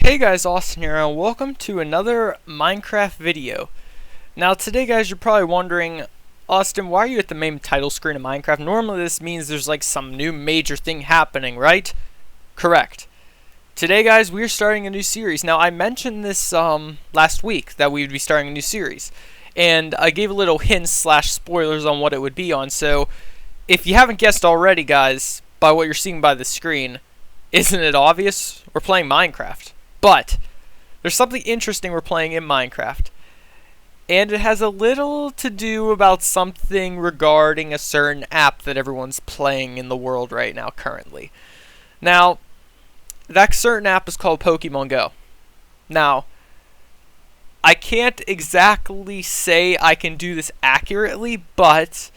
Hey guys, Austin here, and welcome to another Minecraft video. Now today guys, you're probably wondering, Austin, why are you at the main title screen of Minecraft? Normally this means there's like some new major thing happening, right? Correct. Today guys, we're starting a new series. Now I mentioned this last week that we would be starting a new series, and I gave a little hints slash spoilers on what it would be on, so if you haven't guessed already guys, by what you're seeing by the screen, isn't it obvious? We're playing Minecraft. But there's something interesting we're playing in Minecraft, and it has a little to do about something regarding a certain app that everyone's playing in the world right now currently. Now, that certain app is called Pokemon Go. Now, I can't exactly say I can do this accurately, but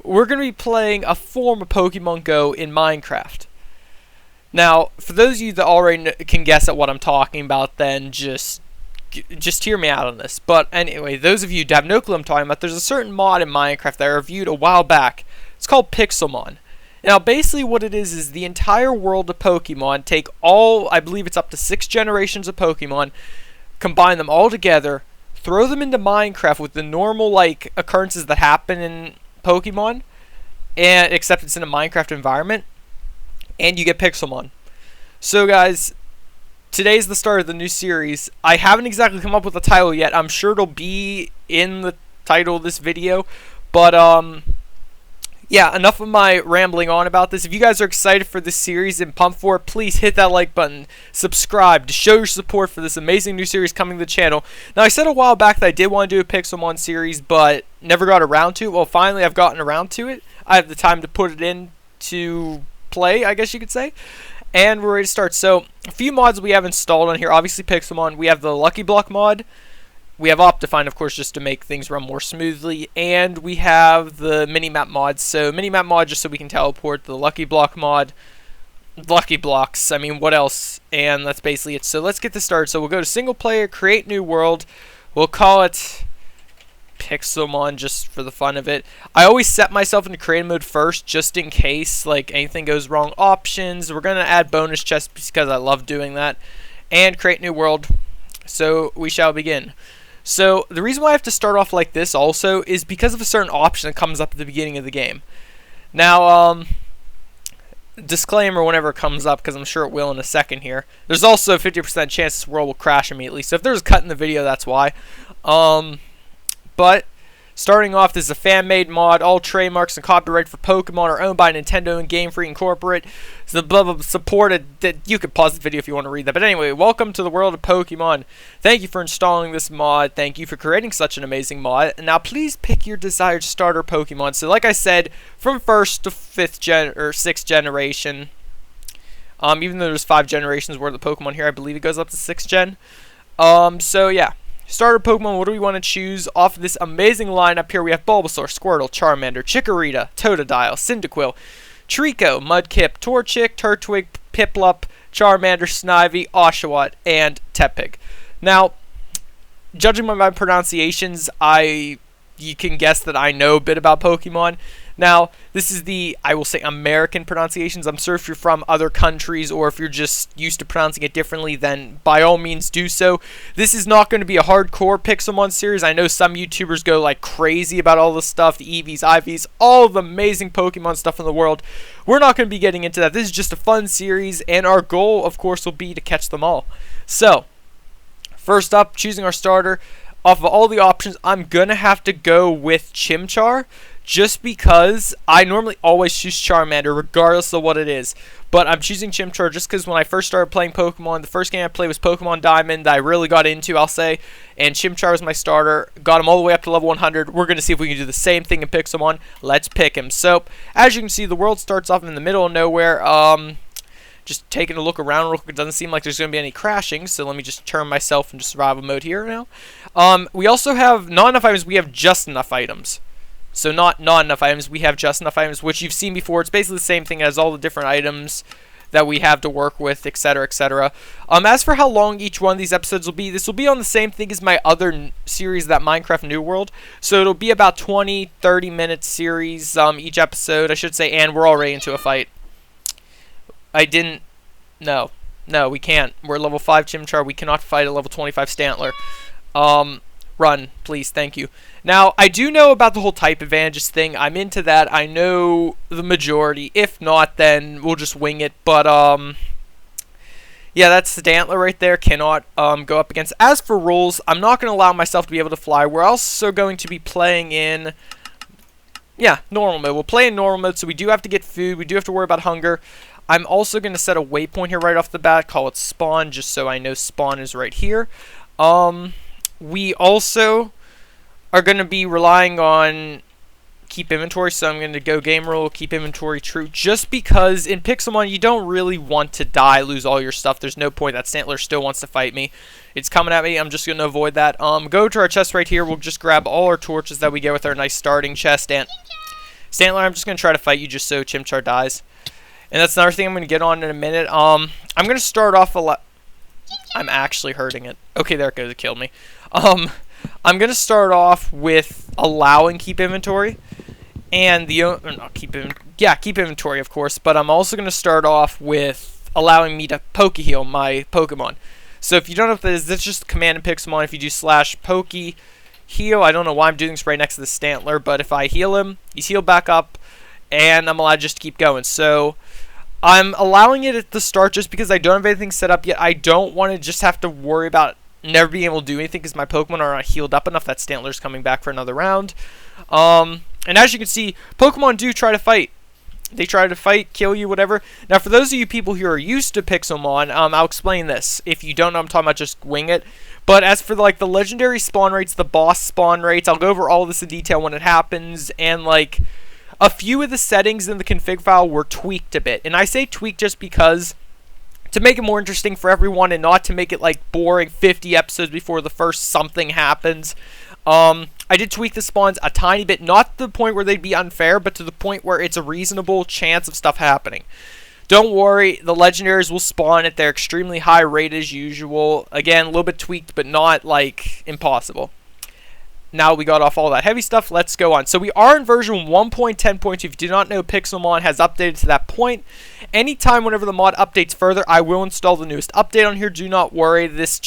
we're going to be playing a form of Pokemon Go in Minecraft. Now, for those of you that already can guess at what I'm talking about, then just hear me out on this. But anyway, those of you that have no clue what I'm talking about, there's a certain mod in Minecraft that I reviewed a while back. It's called Pixelmon. Now, basically what it is the entire world of Pokemon, take all, I believe it's up to 6 generations of Pokemon, combine them all together, throw them into Minecraft with the normal, like, occurrences that happen in Pokemon, and except it's in a Minecraft environment, and you get Pixelmon. So guys, today's the start of the new series. I haven't exactly come up with a title yet. I'm sure it'll be in the title of this video. But yeah, enough of my rambling on about this. If you guys are excited for this series and pumped for it, please hit that like button, subscribe to show your support for this amazing new series coming to the channel. Now, I said a while back that I did want to do a Pixelmon series, but never got around to it. Well, finally I've gotten around to it. I have the time to put it in to play, I guess you could say, and we're ready to start. So a few mods we have installed on here. Obviously Pixelmon, we have the Lucky Block mod, we have Optifine of course just to make things run more smoothly, and we have the minimap mods. So minimap mod just so we can teleport, the Lucky Block mod, Lucky Blocks, I mean what else, and that's basically it. So let's get this started. So we'll go to single player, create new world, we'll call it Pixelmon just for the fun of it. I always set myself into creative mode first just in case like anything goes wrong. Options, we're going to add bonus chests because I love doing that, and create new world. So we shall begin. So the reason why I have to start off like this also is because of a certain option that comes up at the beginning of the game. Now disclaimer whenever it comes up, because I'm sure it will in a second here, there's also a 50% chance this world will crash immediately, so if there's a cut in the video, that's why. But starting off, this is a fan-made mod. All trademarks and copyright for Pokemon are owned by Nintendo and Game Freak Incorporated. So the blah blah supported. That you could pause the video if you want to read that. But anyway, welcome to the world of Pokemon. Thank you for installing this mod. Thank you for creating such an amazing mod. And now please pick your desired starter Pokemon. So like I said, from 1st to 5th gen or 6th generation. Even though there's 5 generations worth of Pokemon here, I believe it goes up to 6th gen. So yeah. Starter Pokemon, what do we want to choose? Off of this amazing lineup here, we have Bulbasaur, Squirtle, Charmander, Chikorita, Totodile, Cyndaquil, Trico, Mudkip, Torchic, Turtwig, Piplup, Charmander, Snivy, Oshawott, and Tepig. Now, judging by my pronunciations, you can guess that I know a bit about Pokemon. Now, this is the, I will say, American pronunciations. I'm sure if you're from other countries or if you're just used to pronouncing it differently, then by all means do so. This is not going to be a hardcore Pixelmon series. I know some YouTubers go like crazy about all this stuff, the EVs, IVs, all the amazing Pokemon stuff in the world. We're not going to be getting into that. This is just a fun series, and our goal, of course, will be to catch them all. So, first up, choosing our starter. Off of all the options, I'm going to have to go with Chimchar, just because I normally always choose Charmander regardless of what it is. But I'm choosing Chimchar just because when I first started playing Pokemon, the first game I played was Pokemon Diamond that I really got into, I'll say. And Chimchar was my starter. Got him all the way up to level 100. We're going to see if we can do the same thing in Pixelmon. Let's pick him. So, as you can see, the world starts off in the middle of nowhere. Just taking a look around real quick. It doesn't seem like there's going to be any crashing, so let me just turn myself into survival mode here now. We also have not enough items. We have just enough items. So not enough items, we have just enough items, which you've seen before. It's basically the same thing as all the different items that we have to work with, etc., etc. As for how long each one of these episodes will be, this will be on the same thing as my other series, that Minecraft New World. So it'll be about 20-30 minute series each episode, I should say, and we're already into a fight. I didn't... No. No, we can't. We're level 5 Chimchar. We cannot fight a level 25 Stantler. Run, please. Thank you. Now, I do know about the whole type advantages thing. I'm into that. I know the majority. If not, then we'll just wing it. But, yeah, that's Stantler right there. Cannot go up against. As for rules, I'm not going to allow myself to be able to fly. We're also going to be playing in, yeah, normal mode. We'll play in normal mode, so we do have to get food. We do have to worry about hunger. I'm also going to set a waypoint here right off the bat. Call it spawn, just so I know spawn is right here. We also are going to be relying on keep inventory, so I'm going to go game rule, keep inventory true, just because in Pixelmon you don't really want to die, lose all your stuff. There's no point. That Stantler still wants to fight me. It's coming at me. I'm just going to avoid that. Go to our chest right here. We'll just grab all our torches that we get with our nice starting chest. And Stantler, I'm just going to try to fight you just so Chimchar dies. And that's another thing I'm going to get on in a minute. I'm going to start off a lot. I'm actually hurting it. Okay, there it goes. It killed me. I'm going to start off with allowing keep inventory. And keep inventory, of course. But I'm also going to start off with allowing me to poke heal my Pokemon. So if you don't know what that is, that's just a command in Pixelmon. If you do /poke heal, I don't know why I'm doing this right next to the Stantler, but if I heal him, he's healed back up, and I'm allowed just to keep going. So I'm allowing it at the start just because I don't have anything set up yet. I don't want to just have to worry about never being able to do anything because my Pokemon are not healed up enough. That Stantler's coming back for another round. And as you can see, Pokemon do try to fight. They try to fight, kill you, whatever. Now, for those of you people who are used to Pixelmon, I'll explain this. If you don't know, I'm talking about just wing it. But as for like the legendary spawn rates, the boss spawn rates, I'll go over all this in detail when it happens. And like a few of the settings in the config file were tweaked a bit. And I say tweaked just because to make it more interesting for everyone and not to make it like boring 50 episodes before the first something happens. I did tweak the spawns a tiny bit, not to the point where they'd be unfair, but to the point where it's a reasonable chance of stuff happening. Don't worry, the legendaries will spawn at their extremely high rate as usual. Again, a little bit tweaked, but not like impossible. Now we got off all that heavy stuff, let's go on. So we are in version 1.10.2. If you do not know, Pixelmon has updated to that point. Anytime whenever the mod updates further, I will install the newest update on here. Do not worry, this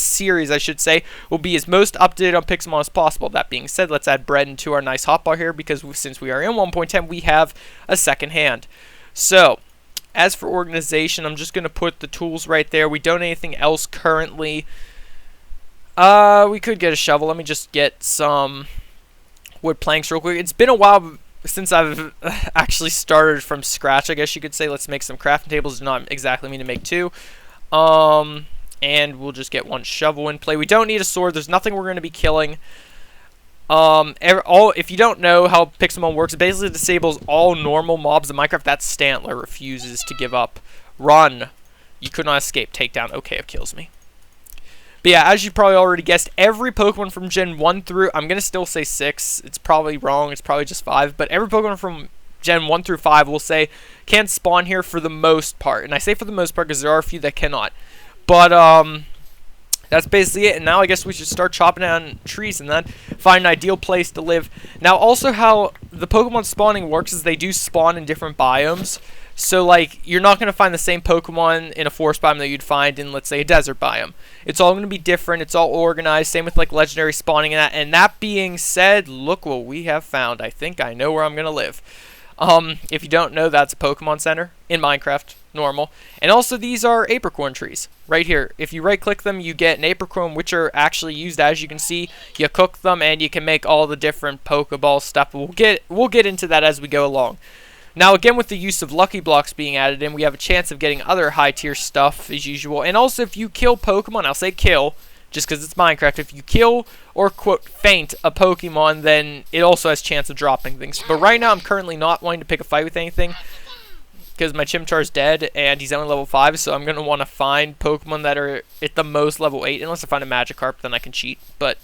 series, I should say, will be as most updated on Pixelmon as possible. That being said, let's add bread into our nice hotbar here because since we are in 1.10, we have a second hand. So, as for organization, I'm just going to put the tools right there. We don't need anything else currently. We could get a shovel. Let me just get some wood planks real quick. It's been a while since I've actually started from scratch, I guess you could say. Let's make some crafting tables. Do not exactly mean to make two. And we'll just get one shovel in play. We don't need a sword. There's nothing we're going to be killing. If you don't know how Pixelmon works, it basically disables all normal mobs in Minecraft. That Stantler refuses to give up. Run. You could not escape. Takedown. Okay, it kills me. But yeah, as you probably already guessed, every Pokemon from Gen 1 through, I'm going to still say 6. It's probably wrong. It's probably just 5. But every Pokemon from Gen 1 through 5, we'll say, can spawn here for the most part. And I say for the most part because there are a few that cannot. But that's basically it. And now I guess we should start chopping down trees and then find an ideal place to live. Now also how the Pokemon spawning works is they do spawn in different biomes. So, like, you're not going to find the same Pokemon in a forest biome that you'd find in, let's say, a desert biome. It's all going to be different. It's all organized. Same with, like, legendary spawning and that. And that being said, look what we have found. I think I know where I'm going to live. If you don't know, that's a Pokemon Center in Minecraft, normal. And also, these are apricorn trees right here. If you right-click them, you get an apricorn, which are actually used, as you can see. You cook them, and you can make all the different Pokeball stuff. We'll get into that as we go along. Now, again, with the use of Lucky Blocks being added in, we have a chance of getting other high-tier stuff, as usual. And also, if you kill Pokemon, I'll say kill, just because it's Minecraft. If you kill or, quote, faint a Pokemon, then it also has a chance of dropping things. But right now, I'm currently not wanting to pick a fight with anything, because my Chimchar's dead, and he's only level 5, so I'm going to want to find Pokemon that are at the most level 8. Unless I find a Magikarp, then I can cheat. But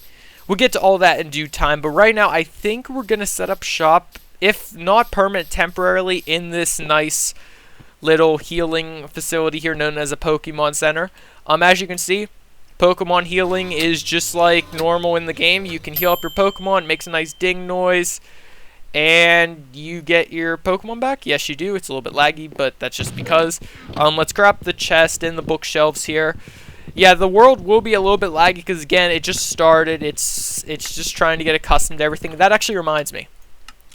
we'll get to all that in due time. But right now, I think we're going to set up shop, if not permanent, temporarily in this nice little healing facility here known as a Pokemon Center. As you can see, Pokemon healing is just like normal in the game. You can heal up your Pokemon, it makes a nice ding noise, and you get your Pokemon back. Yes, you do. It's a little bit laggy, but that's just because. Let's grab the chest and the bookshelves here. Yeah, the world will be a little bit laggy because, again, it just started. It's just trying to get accustomed to everything. That actually reminds me.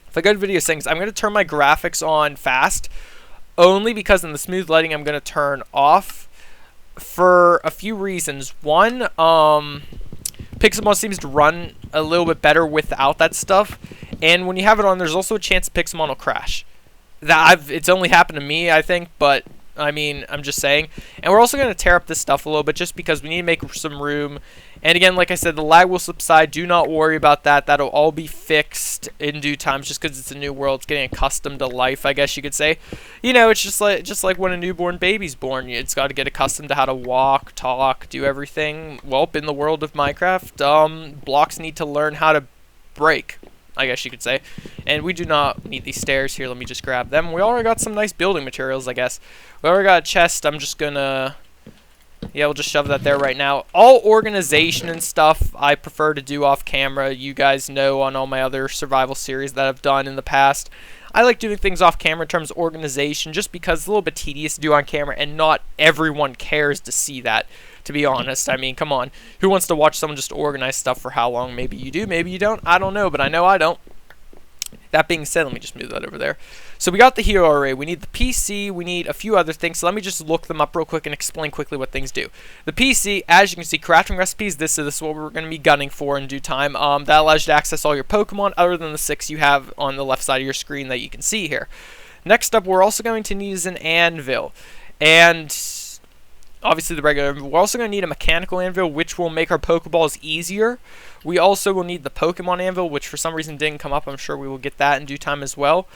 If I go to video settings, I'm going to turn my graphics on fast, only because in the smooth lighting I'm going to turn off for a few reasons. One, Pixelmon seems to run a little bit better without that stuff, and when you have it on, there's also a chance Pixelmon will crash. It's only happened to me, I think, but I mean, I'm just saying. And we're also going to tear up this stuff a little bit just because we need to make some room. And again, like I said, the lag will subside. Do not worry about that. That'll all be fixed in due time just because it's a new world. It's getting accustomed to life, I guess you could say. You know, it's just like when a newborn baby's born. It's got to get accustomed to how to walk, talk, do everything. Well, in the world of Minecraft, blocks need to learn how to break, I guess you could say. And we do not need these stairs here. Let me just grab them. We already got some nice building materials, I guess. We already got a chest. I'm just gonna... yeah, we'll just shove that there right now. All organization and stuff I prefer to do off camera. You guys know on all my other survival series that I've done in the past, I like doing things off camera in terms of organization just because it's a little bit tedious to do on camera and not everyone cares to see that, to be honest. I mean, come on. Who wants to watch someone just organize stuff for how long? Maybe you do, maybe you don't. I don't know, but I know I don't. That being said, let me just move that over there. So we got the hero array. We need the PC. We need a few other things. So let me just look them up real quick and explain quickly what things do. The PC, as you can see, crafting recipes. This is what we're going to be gunning for in due time. That allows you to access all your Pokemon other than the 6 you have on the left side of your screen that you can see here. Next up, we're also going to need is an anvil. And obviously the regular anvil. We're also going to need a mechanical anvil, which will make our Pokeballs easier. We also will need the Pokemon anvil, which for some reason didn't come up. I'm sure we will get that in due time as well.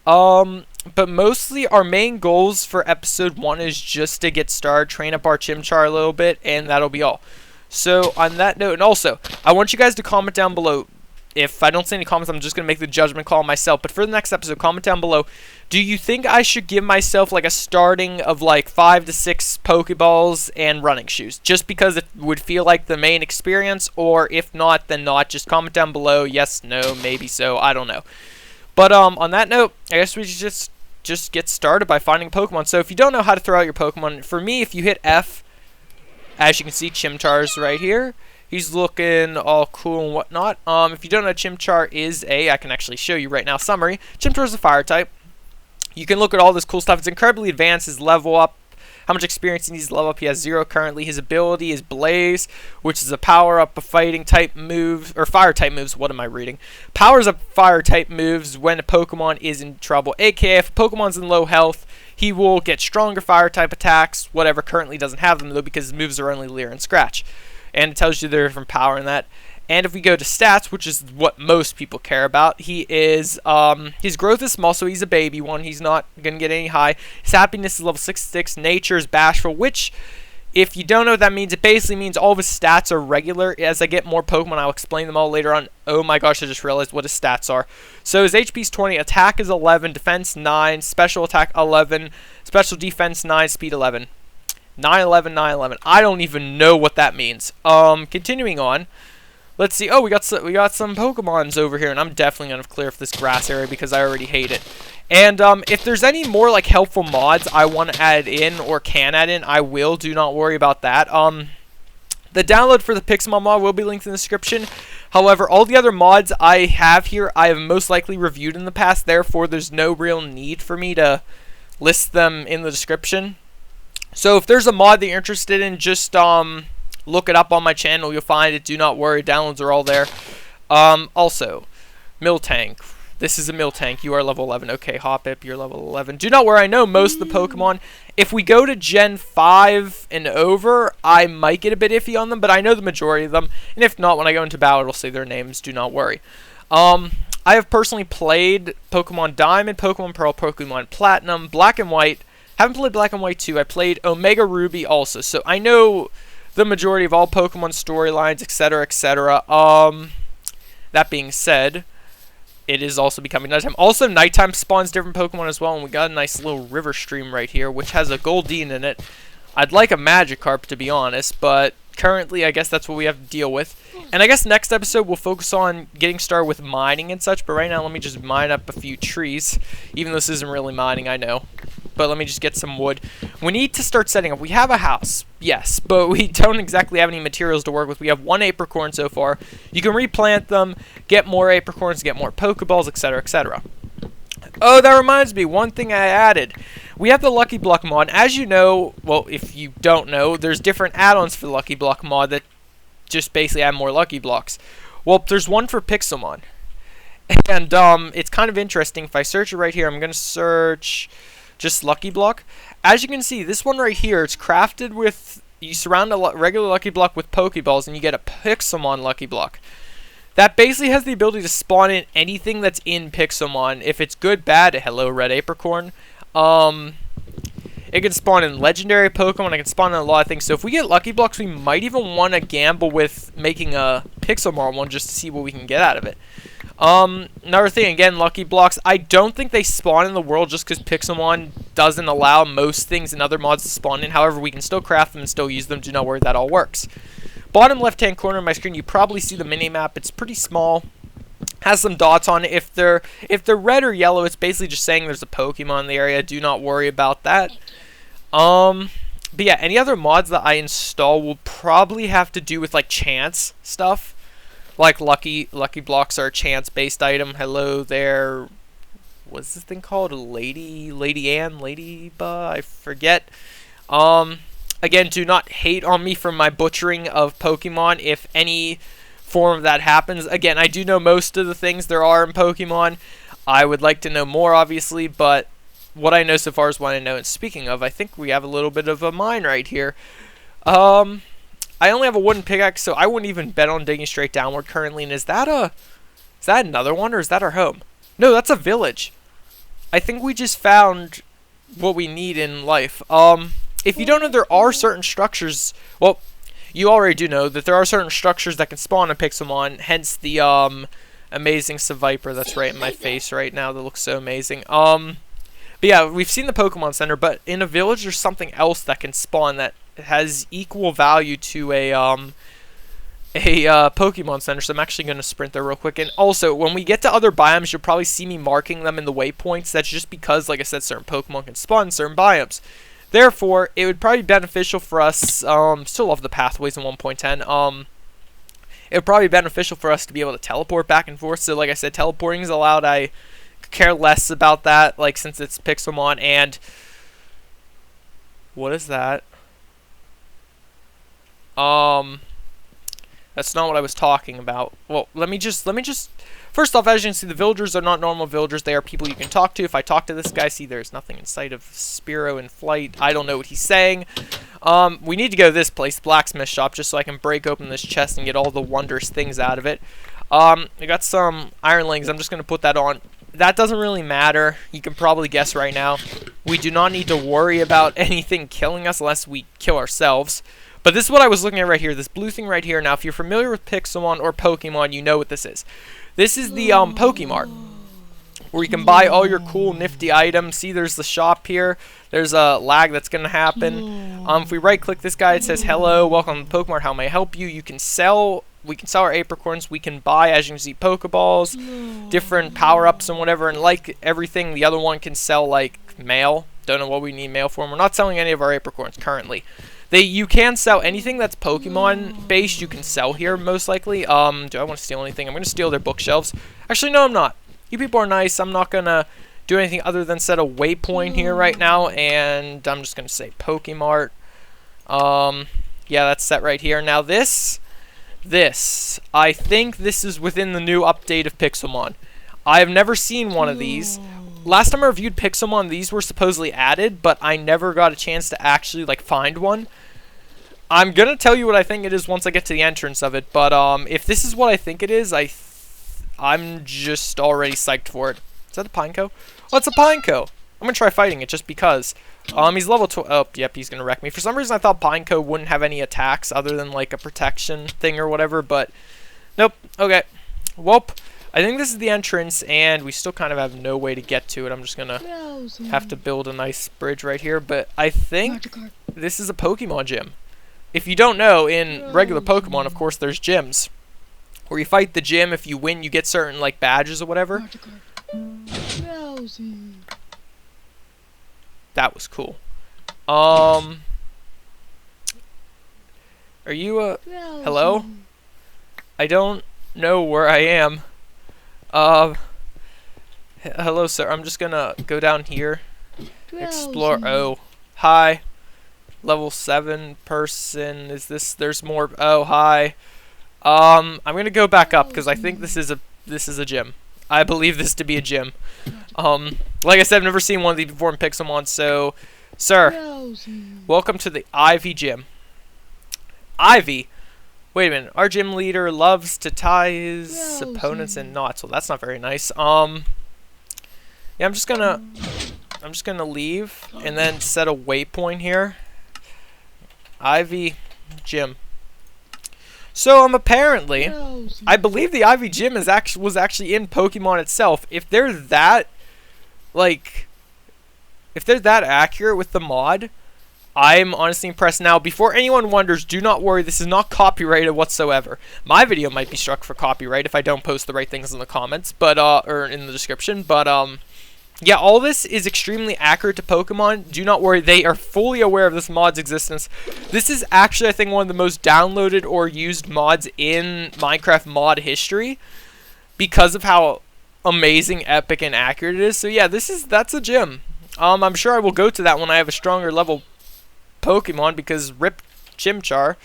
But mostly our main goals for episode 1 is just to get started, train up our Chimchar a little bit, and that'll be all. So on that note, and also, I want you guys to comment down below. If I don't see any comments, I'm just going to make the judgment call myself. But for the next episode, comment down below. Do you think I should give myself like a starting of like 5 to 6 Pokeballs and running shoes? Just because it would feel like the main experience? Or if not, then not. Just comment down below. Yes, no, maybe so. I don't know. But on that note, I guess we should just get started by finding Pokemon. So if you don't know how to throw out your Pokemon, for me, if you hit F, as you can see, Chimchar's right here. He's looking all cool and whatnot. If you don't know what Chimchar is, I can actually show you right now. Summary. Chimchar is a fire type. You can look at all this cool stuff. It's incredibly advanced. His level up, how much experience he needs to level up. He has 0 currently. His ability is Blaze, which is a power up of fighting type moves, or fire type moves. What am I reading? Powers up fire type moves when a Pokemon is in trouble. AKA, if a Pokemon's in low health, he will get stronger fire type attacks. Whatever, currently doesn't have them though because his moves are only Leer and Scratch. And it tells you their different power in that. And if we go to stats, which is what most people care about, he is, his growth is small, so he's a baby one. He's not going to get any high. His happiness is level 66. Nature is bashful, which, if you don't know what that means, it basically means all of his stats are regular. As I get more Pokemon, I'll explain them all later on. Oh my gosh, I just realized what his stats are. So his HP is 20, attack is 11, defense 9, special attack 11, special defense 9, speed 11. 911, 911. I don't even know what that means. Continuing on. Let's see. Oh, we got some Pokemons over here, and I'm definitely gonna clear this grass area because I already hate it. And if there's any more like helpful mods I want to add in or can add in, I will. Do not worry about that. The download for the Pixelmon mod will be linked in the description. However, all the other mods I have here, I have most likely reviewed in the past. Therefore, there's no real need for me to list them in the description. So if there's a mod that you're interested in, just look it up on my channel. You'll find it. Do not worry. Downloads are all there. Also, Miltank. This is a Miltank. You are level 11. Okay, Hoppip, you're level 11. Do not worry. I know most of the Pokemon. If we go to Gen 5 and over, I might get a bit iffy on them, but I know the majority of them. And if not, when I go into battle, it'll say their names. Do not worry. I have personally played Pokemon Diamond, Pokemon Pearl, Pokemon Platinum, Black and White. Haven't played Black and White 2. I played Omega Ruby also. So I know the majority of all Pokemon storylines, etc., etc. That being said, it is also becoming nighttime. Also, nighttime spawns different Pokemon as well. And we got a nice little river stream right here, which has a Goldeen in it. I'd like a Magikarp, to be honest. But currently, I guess that's what we have to deal with. And I guess next episode we'll focus on getting started with mining and such. But right now, let me just mine up a few trees. Even though this isn't really mining, I know. But let me just get some wood. We need to start setting up. We have a house, yes, but we don't exactly have any materials to work with. We have 1 apricorn so far. You can replant them, get more apricorns, get more Pokeballs, etc., etc. Oh, that reminds me, one thing I added. We have the Lucky Block mod. As you know, well, if you don't know, there's different add-ons for the Lucky Block mod that just basically add more Lucky Blocks. Well, there's one for Pixelmon. And it's kind of interesting. If I search it right here, I'm going to search just Lucky Block. As you can see, this one right here, it's crafted with, you surround a regular Lucky Block with Pokeballs, and you get a Pixelmon Lucky Block. That basically has the ability to spawn in anything that's in Pixelmon. If it's good, bad, hello, red apricorn. It can spawn in legendary Pokemon. It can spawn in a lot of things. So if we get Lucky Blocks, we might even want to gamble with making a Pixelmon one just to see what we can get out of it. Another thing, again, Lucky Blocks. I don't think they spawn in the world just because Pixelmon doesn't allow most things in other mods to spawn in. However, we can still craft them and still use them. Do not worry, that all works. Bottom left-hand corner of my screen, you probably see the mini-map. It's pretty small. Has some dots on it. If they're red or yellow, it's basically just saying there's a Pokemon in the area. Do not worry about that. But yeah, any other mods that I install will probably have to do with like chance stuff. Like Lucky Blocks are a chance-based item. Hello there. What's this thing called? Lady Ann? I forget. Again, do not hate on me for my butchering of Pokemon if any form of that happens. Again, I do know most of the things there are in Pokemon. I would like to know more, obviously, but what I know so far is what I know. And speaking of, I think we have a little bit of a mine right here. I only have a wooden pickaxe, so I wouldn't even bet on digging straight downward currently. And is that another one, or is that our home? No, that's a village. I think we just found what we need in life. If you don't know, there are certain structures. Well, you already do know that there are certain structures that can spawn in Pixelmon. Hence the amazing Seviper that's right in my face right now. That looks so amazing. But yeah, we've seen the Pokemon Center, but in a village there's something else that can spawn that has equal value to a Pokemon Center. So I'm actually going to sprint there real quick. And also, when we get to other biomes, you'll probably see me marking them in the waypoints. That's just because, like I said, certain Pokemon can spawn in certain biomes. Therefore, it would probably be beneficial for us. Still love the pathways in 1.10. It would probably be beneficial for us to be able to teleport back and forth. So, like I said, teleporting is allowed. I care less about that, like, since it's Pixelmon. And what is that? That's not what I was talking about. Well, let me just first off, as you can see, the villagers are not normal villagers. They are people you can talk to. If I talk to this guy, see, there's nothing in sight of Spiro in flight. I don't know what he's saying. We need to go to this place, blacksmith shop, just so I can break open this chest and get all the wondrous things out of it. I got some iron legs. I'm just going to put that on. That doesn't really matter. You can probably guess right now. We do not need to worry about anything killing us unless we kill ourselves. But this is what I was looking at right here, this blue thing right here. Now, if you're familiar with Pixelmon or Pokemon, you know what this is. This is the Pokemart, where you can buy all your cool, nifty items. See, there's the shop here. There's a lag that's going to happen. If we right-click this guy, it says, hello, welcome to Pokemart, how may I help you? You can sell, we can sell our apricorns. We can buy, as you can see, Pokeballs, different power-ups and whatever. And like everything, the other one can sell, like, mail. Don't know what we need mail for. We're not selling any of our apricorns currently. You can sell anything that's Pokemon based. You can sell here most likely. Do I want to steal anything? I'm going to steal their bookshelves. Actually, no, I'm not. You people are nice. I'm not going to do anything other than set a waypoint here right now. And I'm just going to say Pokemart. Yeah, that's set right here. Now this, I think this is within the new update of Pixelmon. I have never seen one of these. Last time I reviewed Pixelmon, these were supposedly added, but I never got a chance to actually like find one. I'm gonna tell you what I think it is once I get to the entrance of it, but if this is what I think it is, I'm just already psyched for it. Is that a Pineco? Oh, it's a Pineco. I'm gonna try fighting it just because. He's level 12. Oh, yep, he's gonna wreck me. For some reason, I thought Pineco wouldn't have any attacks other than like a protection thing or whatever, but nope. Okay. Welp. I think this is the entrance, and we still kind of have no way to get to it. I'm just gonna have to build a nice bridge right here, but I think this is a Pokemon gym. if you don't know, in regular Pokemon, of course, there's gyms. Where you fight the gym, if you win, you get certain, like, badges or whatever. That was cool. Are you hello? I don't know where I am. Hello, sir. I'm just gonna go down here. Explore. Oh, hi. Level 7 person. Is this? There's more. Oh, hi. I'm gonna go back up because I think this is a gym. I believe this to be a gym. Like I said, I've never seen one of these before in Pixelmon. So, sir, welcome to the Ivy gym. Ivy. Wait a minute. Our gym leader loves to tie his opponents in knots. Well, that's not very nice. Yeah, I'm just gonna leave and then set a waypoint here. Ivy gym. So apparently, I believe the Ivy gym was actually in Pokemon itself. If they're that, like, if they're that accurate with the mod, I'm honestly impressed. Now, before anyone wonders, do not worry. This is not copyrighted whatsoever. My video might be struck for copyright if I don't post the right things in the comments, but or in the description. But yeah, all this is extremely accurate to Pokemon. Do not worry. They are fully aware of this mod's existence. This is actually, I think, one of the most downloaded or used mods in Minecraft mod history because of how amazing, epic, and accurate it is. So yeah, that's a gym. I'm sure I will go to that when I have a stronger level Pokemon because RIP Chimchar.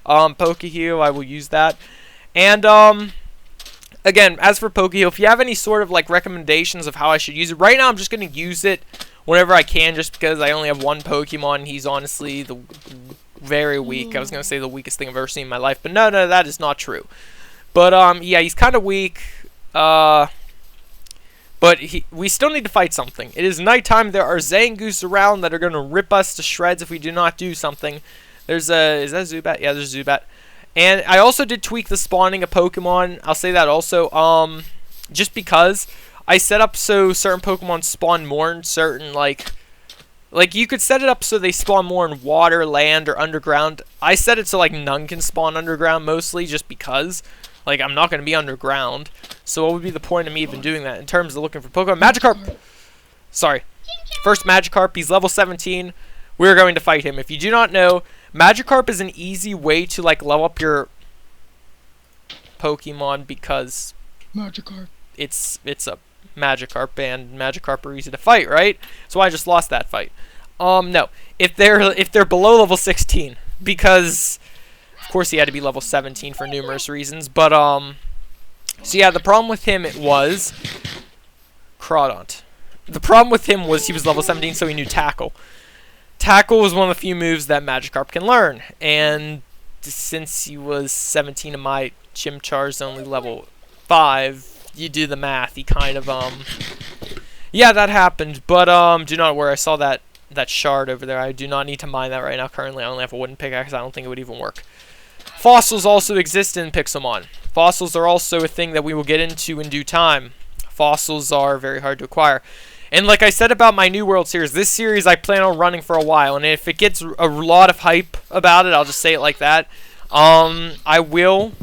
Pokéheal, I will use that. And again, as for Pokéheal, if you have any sort of like recommendations of how I should use it, right now I'm just going to use it whenever I can just because I only have one Pokemon. He's honestly very weak. I was going to say the weakest thing I've ever seen in my life, but no, that is not true. But yeah, he's kind of weak. But we still need to fight something. It is nighttime. There are Zangoose around that are going to rip us to shreds if we do not do something. There's a... Is that Zubat? Yeah, there's Zubat. And I also did tweak the spawning of Pokemon. I'll say that also. Just because I set up so certain Pokemon spawn more in certain, like you could set it up so they spawn more in water, land, or underground. I set it so, like, none can spawn underground mostly just because... Like, I'm not going to be underground. So what would be the point of me even doing that in terms of looking for Pokemon? Magikarp! Sorry. First Magikarp. He's level 17. We're going to fight him. If you do not know, Magikarp is an easy way to, like, level up your Pokemon because Magikarp. It's a Magikarp, and Magikarp are easy to fight, right? So I just lost that fight. No. If they're below level 16, because... Of course, he had to be level 17 for numerous reasons, but, so yeah, the problem with him was Crawdont. The problem with him was he was level 17, so he knew Tackle. Tackle was one of the few moves that Magikarp can learn, and since he was 17 and my Chimchar's only level 5, you do the math, he kind of, yeah, that happened, but, do not worry, I saw that shard over there. I do not need to mine that right now. Currently, I only have a wooden pickaxe. I don't think it would even work. Fossils also exist in Pixelmon. Fossils are also a thing that we will get into in due time. Fossils are very hard to acquire. And like I said about my New World series, this series I plan on running for a while. And if it gets a lot of hype about it, I'll just say it like that. I will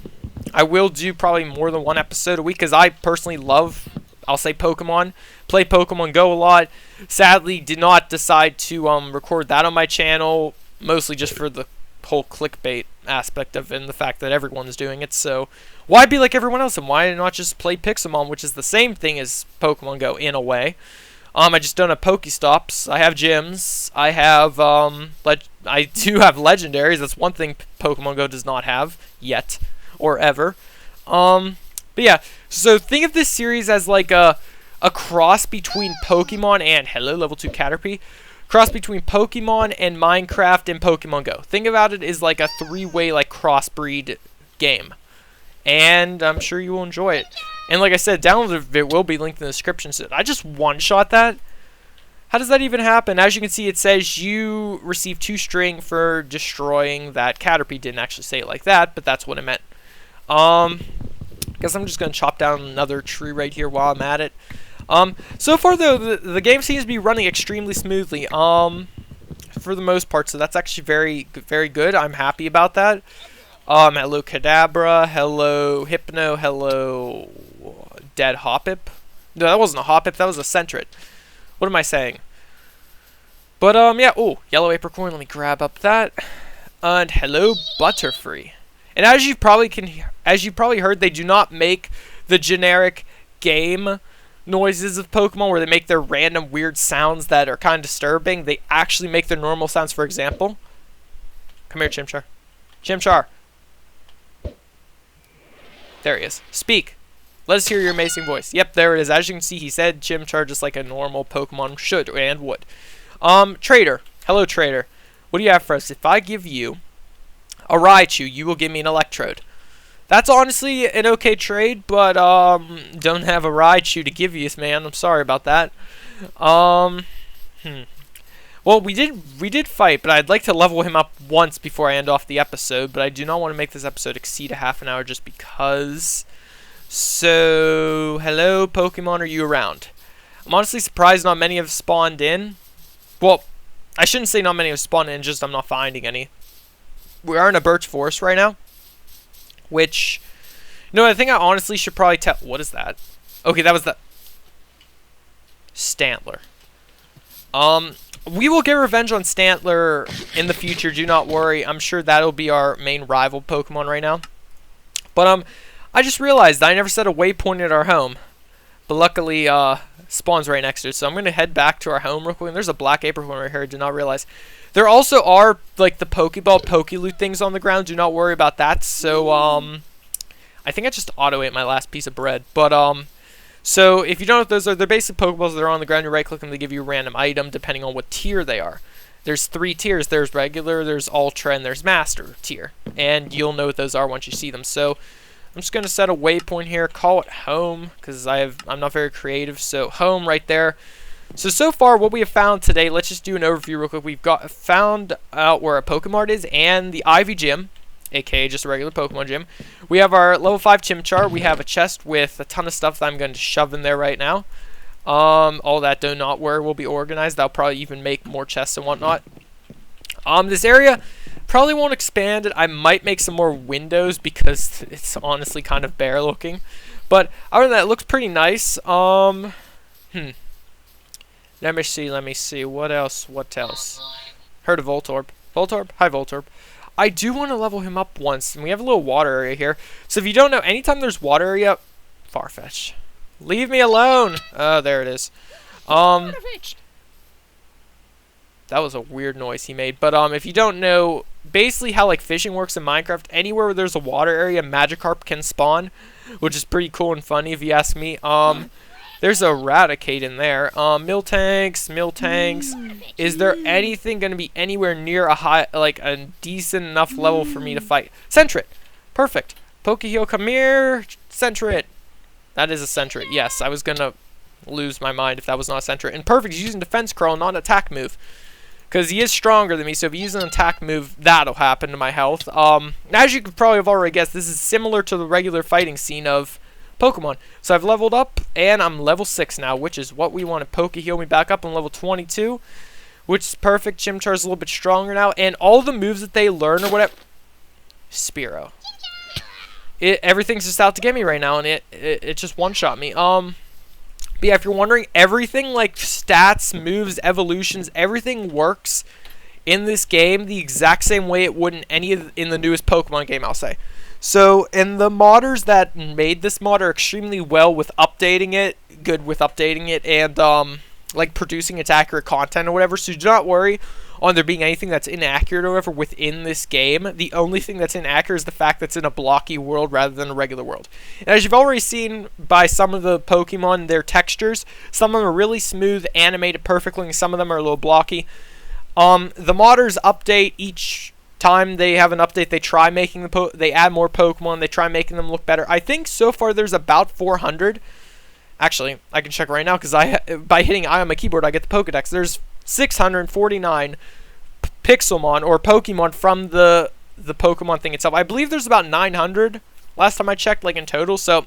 do probably more than one episode a week because I personally love, I'll say, Pokemon. Play Pokemon Go a lot. Sadly, did not decide to record that on my channel, mostly just for the whole clickbait aspect of it and the fact that everyone's doing it. So why be like everyone else and why not just play Pixelmon, which is the same thing as Pokemon Go in a way. I just don't have Pokestops. I have gyms. I have I do have legendaries. That's one thing Pokemon Go does not have yet or ever. But yeah, so think of this series as like a cross between Pokemon and hello level 2 Caterpie. Cross between Pokemon and Minecraft and Pokemon Go. Think about it as like a three-way like crossbreed game. And I'm sure you will enjoy it. And like I said, download of it will be linked in the description. So I just one-shot that. How does that even happen? As you can see, it says you receive 2 string for destroying that Caterpie. Didn't actually say it like that, but that's what it meant. Guess I'm just going to chop down another tree right here while I'm at it. So far, though, the game seems to be running extremely smoothly. for the most part, so that's actually very good. I'm happy about that. Hello Kadabra, hello Hypno, hello Dead Hoppip. No, that wasn't a Hoppip, that was a Sentret. What am I saying? But, yeah, oh, Yellow Apricorn, let me grab up that. And hello Butterfree. And as you probably heard, they do not make the generic game noises of Pokemon where they make their random weird sounds that are kind of disturbing. They actually make their normal sounds. For example, come here, Chimchar. Chimchar. There he is. Speak. Let us hear your amazing voice. Yep, there it is. As you can see, he said Chimchar just like a normal Pokemon should and would. Trader. Hello, Trader. What do you have for us? If I give you a Raichu, you will give me an Electrode. That's honestly an okay trade, but don't have a Raichu to give you, man. I'm sorry about that. Well, we did fight, but I'd like to level him up once before I end off the episode, but I do not want to make this episode exceed a half an hour just because. So, hello, Pokemon, are you around? I'm honestly surprised not many have spawned in. Well, I shouldn't say not many have spawned in, just I'm not finding any. We are in a birch forest right now. Which, no, I think I honestly should probably tell. What is that? Okay, that was the Stantler. We will get revenge on Stantler in the future. Do not worry. I'm sure that'll be our main rival Pokemon right now. But I just realized I never set a waypoint at our home. But luckily, spawns right next to it. So I'm gonna head back to our home real quick. And there's a black apricorn right here. I did not realize. There also are, like, the Pokeball, Pokeloot things on the ground. Do not worry about that. So, I think I just auto-ate my last piece of bread. But, so, if you don't know what those are, they're basic Pokeballs that are on the ground. You right-click them, they give you a random item depending on what tier they are. There's 3 tiers. There's regular, there's ultra, and there's master tier. And you'll know what those are once you see them. So, I'm just going to set a waypoint here, call it home, because I'm not very creative. So, home right there. So far, what we have found today, let's just do an overview real quick. We've found out where a Pokemart is and the Ivy Gym, aka just a regular Pokemon gym. We have our level 5 Chimchar. We have a chest with a ton of stuff that I'm going to shove in there right now. All that do not worry will be organized. I'll probably even make more chests and whatnot. This area probably won't expand it. I might make some more windows because it's honestly kind of bare looking. But other than that, it looks pretty nice. Let me see. What else? Heard of Voltorb. Voltorb? Hi, Voltorb. I do want to level him up once, and we have a little water area here. So if you don't know, anytime there's water area... Farfetch. Leave me alone! There it is. That was a weird noise he made. But, if you don't know, basically how, like, fishing works in Minecraft, anywhere where there's a water area, Magikarp can spawn, which is pretty cool and funny if you ask me. There's a Raticate in there. Miltanks. Is there anything going to be anywhere near a decent enough level for me to fight? Sentret. Perfect. Pokéheal, come here. Sentret. That is a Sentret. Yes, I was going to lose my mind if that was not a Sentret. And perfect. He's using Defense Curl, not an attack move. Because he is stronger than me, so if he uses an attack move, that'll happen to my health. As you could probably have already guessed, this is similar to the regular fighting scene of Pokemon. So I've leveled up, and I'm level 6 now, which is what we want to Pokéheal me back up. I'm level 22, which is perfect. Chimchar's a little bit stronger now, and all the moves that they learn or whatever... Spearow. Everything's just out to get me right now, and it just one-shot me. But yeah, if you're wondering, everything like stats, moves, evolutions, everything works in this game the exact same way it would in the newest Pokemon game, I'll say. So, and the modders that made this mod are extremely well with updating it, and, like, producing its accurate content or whatever, so do not worry on there being anything that's inaccurate or whatever within this game. The only thing that's inaccurate is the fact that it's in a blocky world rather than a regular world. And as you've already seen by some of the Pokemon, their textures, some of them are really smooth, animated perfectly, and some of them are a little blocky. The modders update each time they have an update. They try making they add more Pokemon. They try making them look better. I think so far there's about 400. Actually, I can check right now because by hitting I on my keyboard, I get the Pokedex. There's 649 Pixelmon or Pokemon from the Pokemon thing itself. I believe there's about 900 last time I checked, like in total. So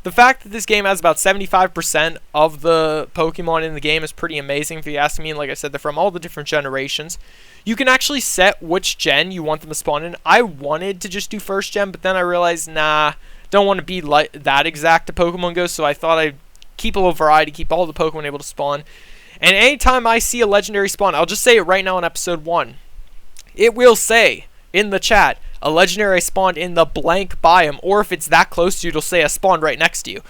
The fact that this game has about 75% of the Pokemon in the game is pretty amazing if you ask me. And like I said, they're from all the different generations. You can actually set which gen you want them to spawn in. I wanted to just do first gen, but then I realized, nah, don't want to be like that exact to Pokemon Go, so I thought I'd keep a little variety, keep all the Pokemon able to spawn. And anytime I see a legendary spawn, I'll just say it right now in episode 1. It will say in the chat, a legendary spawned in the blank biome, or if it's that close to you, it'll say a spawned right next to you.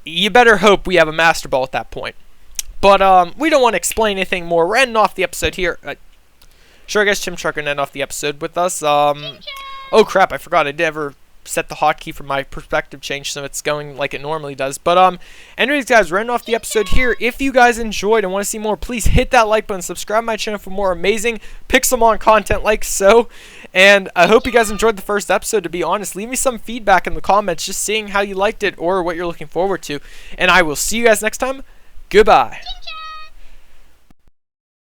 You better hope we have a Master Ball at that point. But we don't want to explain anything more. We're ending off the episode here. Sure, I guess Chimchar can end off the episode with us. Oh crap, I forgot I never set the hotkey for my perspective change, so it's going like it normally does. But anyways guys, we're ending off the episode here. If you guys enjoyed and want to see more, please hit that like button, subscribe to my channel for more amazing Pixelmon content like so. And I hope you guys enjoyed the first episode. To be honest, leave me some feedback in the comments, just seeing how you liked it or what you're looking forward to. And I will see you guys next time. Goodbye.